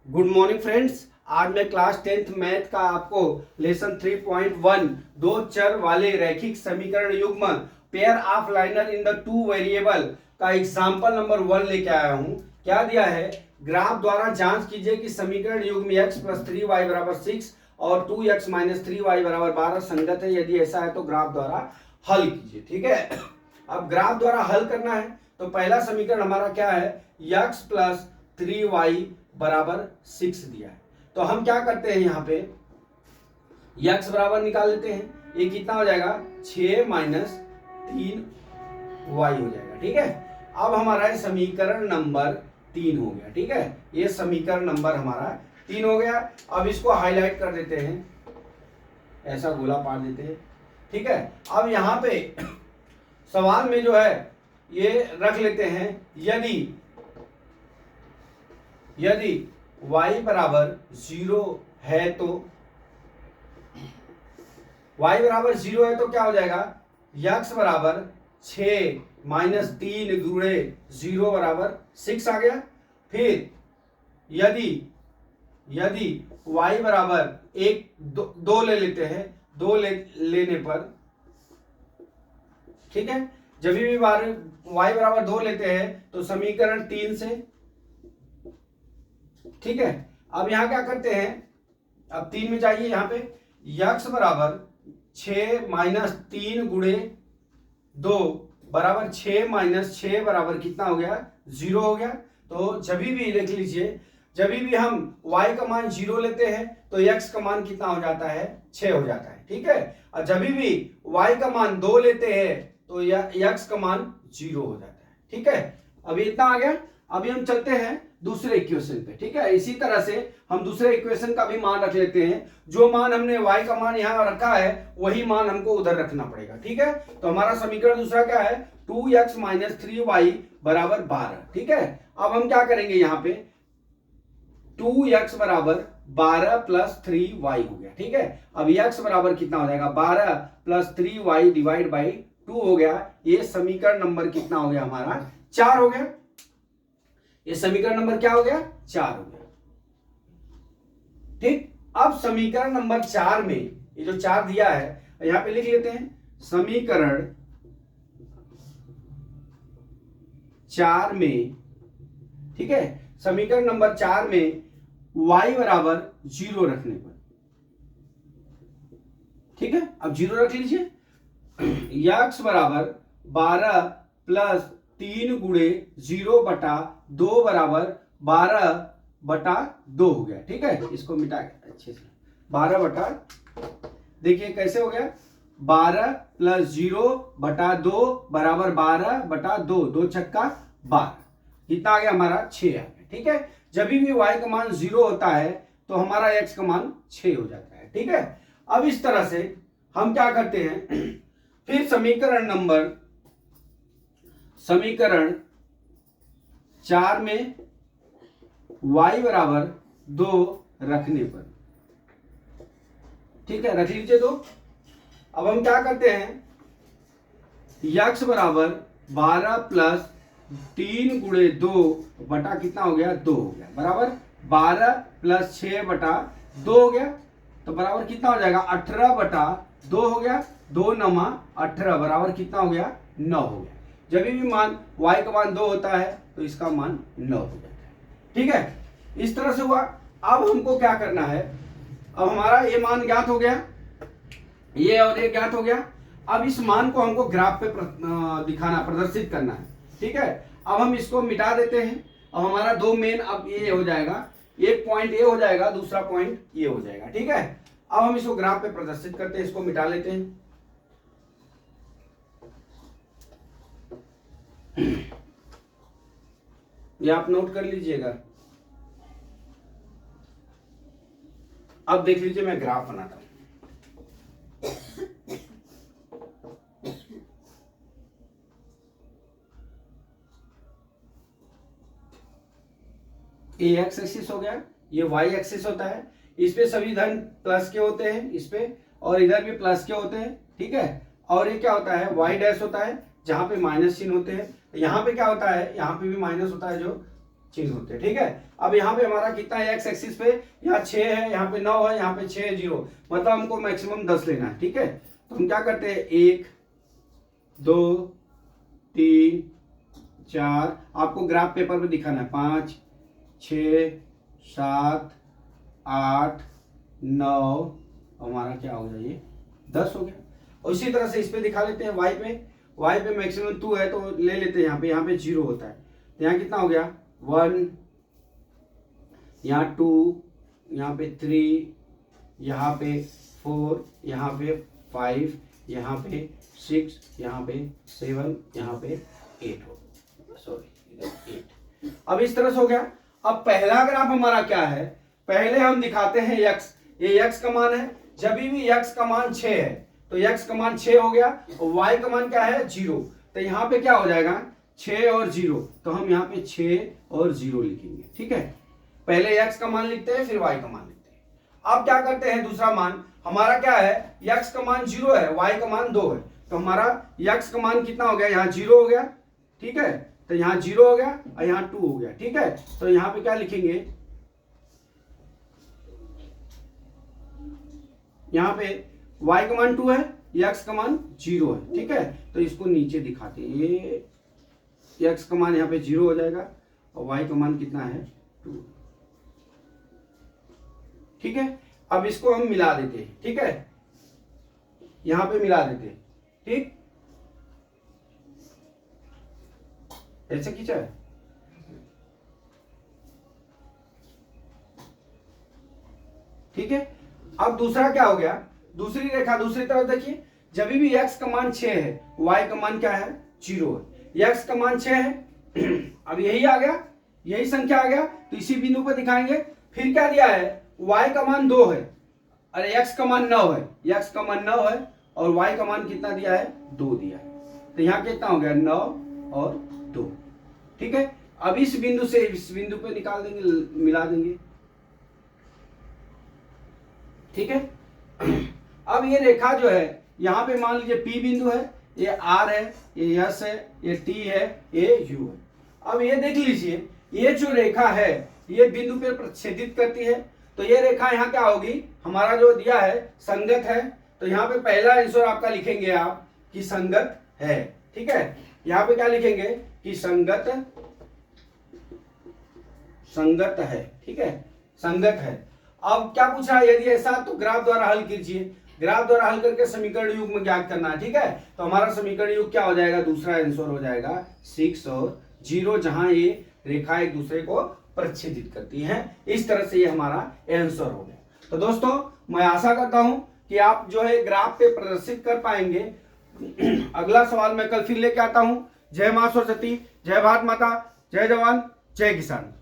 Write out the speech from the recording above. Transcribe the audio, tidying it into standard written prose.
Good morning friends. आज मैं class 10th math का आपको लेसन 3.1 दो चर वाले रैखिक समीकरण युग्म pair of liner in the two variable का एग्जांपल नंबर 1 लेके आया हूं। क्या दिया है? ग्राफ द्वारा जांच कीजिए कि समीकरण युग्म x + 3y = 6 और 2x - 3y = 12 संगत है। यदि ऐसा है तो ग्राफ द्वारा हल कीजिए। ठीक है, अब ग्राफ द्वारा हल करना है तो पहला समीकरण हमारा क्या है? x + 3y = 6 दिया है। तो हम क्या करते हैं, यहाँ पे x बराबर निकाल लेते हैं। ये कितना हो जाएगा? 6 - 3y हो जाएगा। ठीक है, अब हमारा समीकरण नंबर 3 हो गया। ठीक है, ये समीकरण नंबर हमारा 3 हो गया। अब इसको हाईलाइट कर देते हैं, ऐसा गोला पार देते हैं। ठीक है, अब यहाँ पे सवाल में जो है ये रख लेते हैं, यदि y = 0 है तो y = 0 है तो क्या हो जाएगा? x = 6 - 3 गुणे 0 = 6 आ गया। फिर यदि y = 1 2 ले लेते हैं, 2 लेने पर, ठीक है, जब भी y = 2 लेते हैं तो समीकरण 3 से, ठीक है, अब यहां क्या करते हैं? अब 3 में चाहिए, यहाँ पे x = 6 - 3 गुणे 2 = 6 - 6 = कितना हो गया? 0 हो गया। तो जब भी देख लीजिए, जब भी हम y का मान 0 लेते हैं तो x का मान कितना हो जाता है? 6 हो जाता है। ठीक है, और जब भी y का मान 2 लेते हैं तो x का मान 0 हो जाता है। ठीक है, अभी इतना आ गया। अभी हम चलते हैं दूसरे इक्वेशन पे। ठीक है, इसी तरह से हम दूसरे इक्वेशन का भी मान रख लेते हैं। जो मान हमने y का मान यहां रखा है वही मान हमको उधर रखना पड़ेगा। ठीक है, तो हमारा समीकरण दूसरा क्या है? 2x - 3y = 12। ठीक है, अब हम क्या करेंगे? यहाँ पे 2x = 12 + 3y हो गया। ठीक है, अब x बराबर कितना हो जाएगा? 12 + 3y / 2 हो गया। ये समीकरण नंबर कितना हो गया? हमारा 4 हो गया। ये समीकरण नंबर क्या हो गया? 4 हो गया। ठीक, अब समीकरण नंबर 4 में ये जो 4 दिया है यहां पे लिख लेते हैं। समीकरण 4 में, ठीक है, समीकरण नंबर 4 में y = 0 रखने पर, ठीक है, अब 0 रख लीजिए। x = 12 + 3 गुणे 0/2 = 12/2 हो गया। ठीक है, इसको मिटा के अच्छे से 12/, देखिए कैसे हो गया? 12 + 0/2 = 12/2, 2 छक्का 12, कितना आ गया? हमारा 6 आ गया। ठीक है, जब भी y का मान 0 होता है तो हमारा x का मान 6 हो जाता है। ठीक है, अब इस तरह से हम क्या करते हैं? फिर समीकरण 4 में y = 2 रखने पर, ठीक है, रख लीजिए 2। अब हम क्या करते हैं? x = 12 + 3 गुणे 2 बटा कितना हो गया? 2 हो गया, बराबर 12 + 6/2 हो गया। तो बराबर कितना हो जाएगा? 18/2 हो गया। 2 × 9 = 18 बराबर कितना हो गया? 9 हो गया। जब भी मान y का मान 2 होता है तो इसका मान 9 हो जाता है। ठीक है, इस तरह से हुआ। अब हमको क्या करना है? अब हमारा ये मान ज्ञात हो गया, ये और ये ज्ञात हो गया। अब इस मान को हमको ग्राफ पे दिखाना, प्रदर्शित करना है। ठीक है, अब हम इसको मिटा देते हैं। अब हमारा दो मेन अब ये हो जाएगा, एक पॉइंट ये हो जाएगा, दूसरा पॉइंट ये हो जाएगा। ठीक है, अब हम इसको ग्राफ पे प्रदर्शित करते हैं, इसको मिटा लेते हैं। ये आप नोट कर लीजिएगा। अब देख लीजिए, मैं ग्राफ बनाता हूं। ये एक्स एक्सिस हो गया, ये वाई एक्सिस होता है। इस पे सभी धन प्लस के होते हैं, इस पे, और इधर भी प्लस के होते हैं। ठीक है, और ये क्या होता है? वाई डैश होता है, जहां पे माइनस चिन्ह होते हैं। यहाँ पे क्या होता है? यहाँ पे भी माइनस होता है, जो चेंज होते हैं। ठीक है, अब यहाँ पे हमारा कितना है एक्स एक्सिस पे, यहाँ 6 है, यहाँ पे 9 है, यहाँ पे 6 है 0, मतलब हमको मैक्सिमम 10 लेना है। ठीक है, तो हम क्या करते हैं 1 2 3 4, आपको ग्राफ पेपर पे दिखाना है 5 6 7 8 9, हमारा क्या हो गया ये 10 हो गया। और इसी तरह से इस पे दिखा लेते हैं y पे मैक्सिमम 2 है तो ले लेते हैं, यहाँ पे 0 होता है, तो यहाँ कितना हो गया 1, यहाँ 2, यहाँ पे 3, यहाँ पे 4, यहाँ पे 5, यहाँ पे 6, यहाँ पे 7, यहाँ पे 8 हो, सॉरी 8। अब इस तरह से हो गया। अब पहला ग्राफ हमारा क्या है, पहले हम दिखाते हैं x, ये x का मान है, जब भी x का मान 6 है तो x का मान 6 हो गया और y का मान क्या है 0, तो यहाँ पे क्या हो जाएगा 6 और 0, तो हम यहाँ पे 6 और 0 लिखेंगे। ठीक है, पहले x का मान लिखते हैं फिर y का मान लिखते हैं। अब क्या करते हैं, दूसरा मान हमारा क्या है, x का मान 0 है, y का मान 2 है, तो हमारा x का मान कितना हो गया, यहाँ 0 हो गया। ठीक है, तो यहाँ 0 हो गया और यहाँ 2 हो गया। ठीक है, तो यहाँ पे क्या लिखेंगे, यहाँ पे y का मान 2 है, x का मान 0 है। ठीक है, तो इसको नीचे दिखाते हैं, ये x का मान यहाँ पे 0 हो जाएगा और y का मान कितना है 2। ठीक है, अब इसको हम मिला देते हैं। ठीक है, यहां पे मिला देते हैं। ठीक, ऐसे खींचा है। ठीक है, अब दूसरा क्या हो गया, दूसरी रेखा दूसरी तरफ देखिए, जब भी x का मान 6 है, y का मान क्या है 0 है, x का मान 6 है, अब यही आ गया, यही संख्या आ गया, तो इसी बिंदु पर दिखाएंगे। फिर क्या दिया है, y का मान 2 है, अरे x का मान 9 है, x का मान 9 है और y का मान कितना दिया है 2 दिया है, तो यहाँ कितना हो गया 9 और 2। ठीक है, अब इस बिंदु से इस बिंदु पे निकाल देंगे, मिला देंगे। ठीक है, अब ये रेखा जो है यहाँ पे मान लीजिए P बिंदु है, ये R है, ये S है, ये T है, ये U है। अब ये देख लीजिए, ये जो रेखा है ये बिंदु पे प्रतिच्छेदित करती है, तो ये रेखा यहाँ क्या होगी, हमारा जो दिया है संगत है, तो यहाँ पे पहला आंसर आपका लिखेंगे आप कि संगत है। ठीक है, यहाँ पे क्या लिखेंगे कि संगत है। ठीक है, संगत है। अब क्या पूछा है, यदि ऐसा तो ग्राफ द्वारा हल कीजिए, ग्राफ द्वारा हल करके समीकरण युग में ज्ञात करना है। ठीक है, तो हमारा समीकरण युग क्या हो जाएगा, दूसरा आंसर हो जाएगा 6 और 0, जहां ये रेखा एक दूसरे को प्रतिच्छेदित करती हैं। इस तरह से ये हमारा आंसर हो गया। तो दोस्तों मैं आशा करता हूं कि आप जो है ग्राफ पे प्रदर्शित कर पाएंगे। अगला सवाल मैं कल फिर लेके आता हूं। जय मां सरस्वती, जय भारत माता, जय जवान, जय किसान।